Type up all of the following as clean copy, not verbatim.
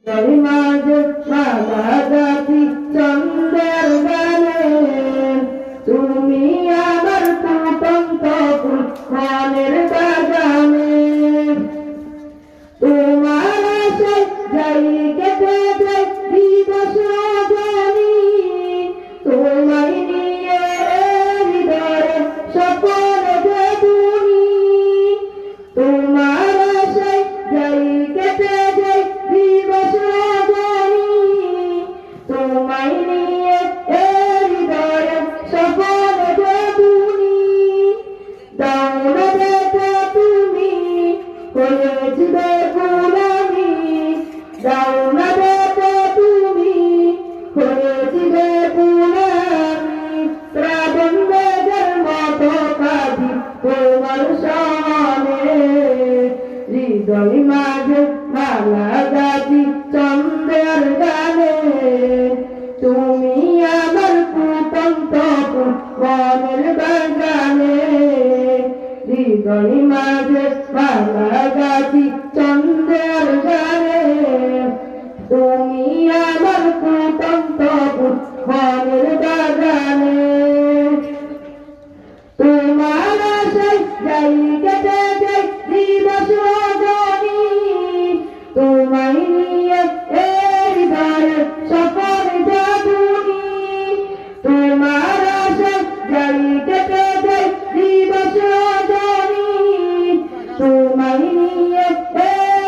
মাঝে মালা গাছি চন্দ্রের গানে তুমি আমার ফুটন্ত মনের বাগানে তোমার আশায় যাই কেটে যাই দিবস রজনী তোমায় নিয়ে হৃদয়ে স্বপ্ন বেদুনি তোমার আশায় যাই কেটে যাই দিবস রজনী তোমায় নিয়ে হৃদয়ে স্বপ্ন বেদুনি দাও না দেখা তুমি হয়েছিলে গোলামি দাও না দেখা তুমি হয়েছিলে গোলামি শ্রাবণ মেঘের মতো কাঁদি তোমার সমানে হৃদয় মাঝে মালা গাছি চন্দ্রের গানে তুমি আমার ফুটন্ত মনের বাগানে হৃদয় মাঝে মালা গাছি চন্দ্রের গানে তুমি আমার ফুটন্ত মনের বাগানে তোমার আশায় যাই কেটে যাই দিবস রজনী তোমায় নিয়ে হৃদয়ে স্বপ্ন জাগুনি তোমার আশায় যাই কেটে যাই দিবস রজনী তোমায় নিয়ে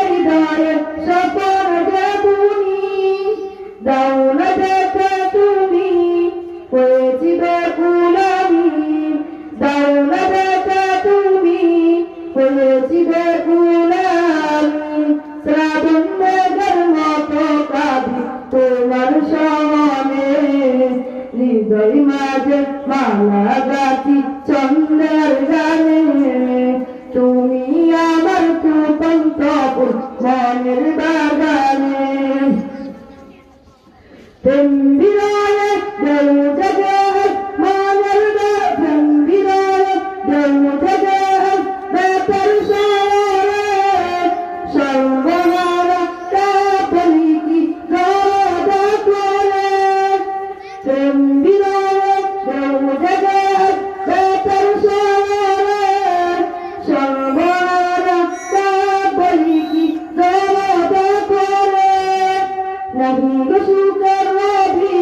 হৃদয়ে স্বপ্ন জাগুনি দাও না দেখা তুমি হয়েছিলে গোলামি দাও না দেখা তুমি হয়েছিলে গোলামি শ্রাবণ মেঘের মতো কাঁদি তোমার সমানে হৃদয় মাঝে মালা গাছি চন্দ্রের গানে তুমি আমার ফুটন্ত মনের বাগানে প্রেম বিরহে দেউ জগে মনের প্রেম বিরহে দেউ জগে বেতার শহরে সর্বহারা কাপলি কি রোদা করে প্রেম বিরহে দেউ জগে বেতার শহরে সর্বহারা কাপলি কি রোদা করে নাহি গো সুখের রবি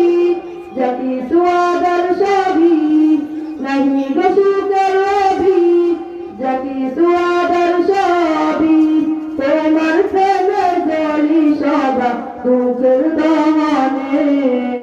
জাতি সুয়াদার সবই নাহি গো সুখের রবি জাতি সুয়াদার সবই তোমার প্রেমে জলি সদা দুঃখের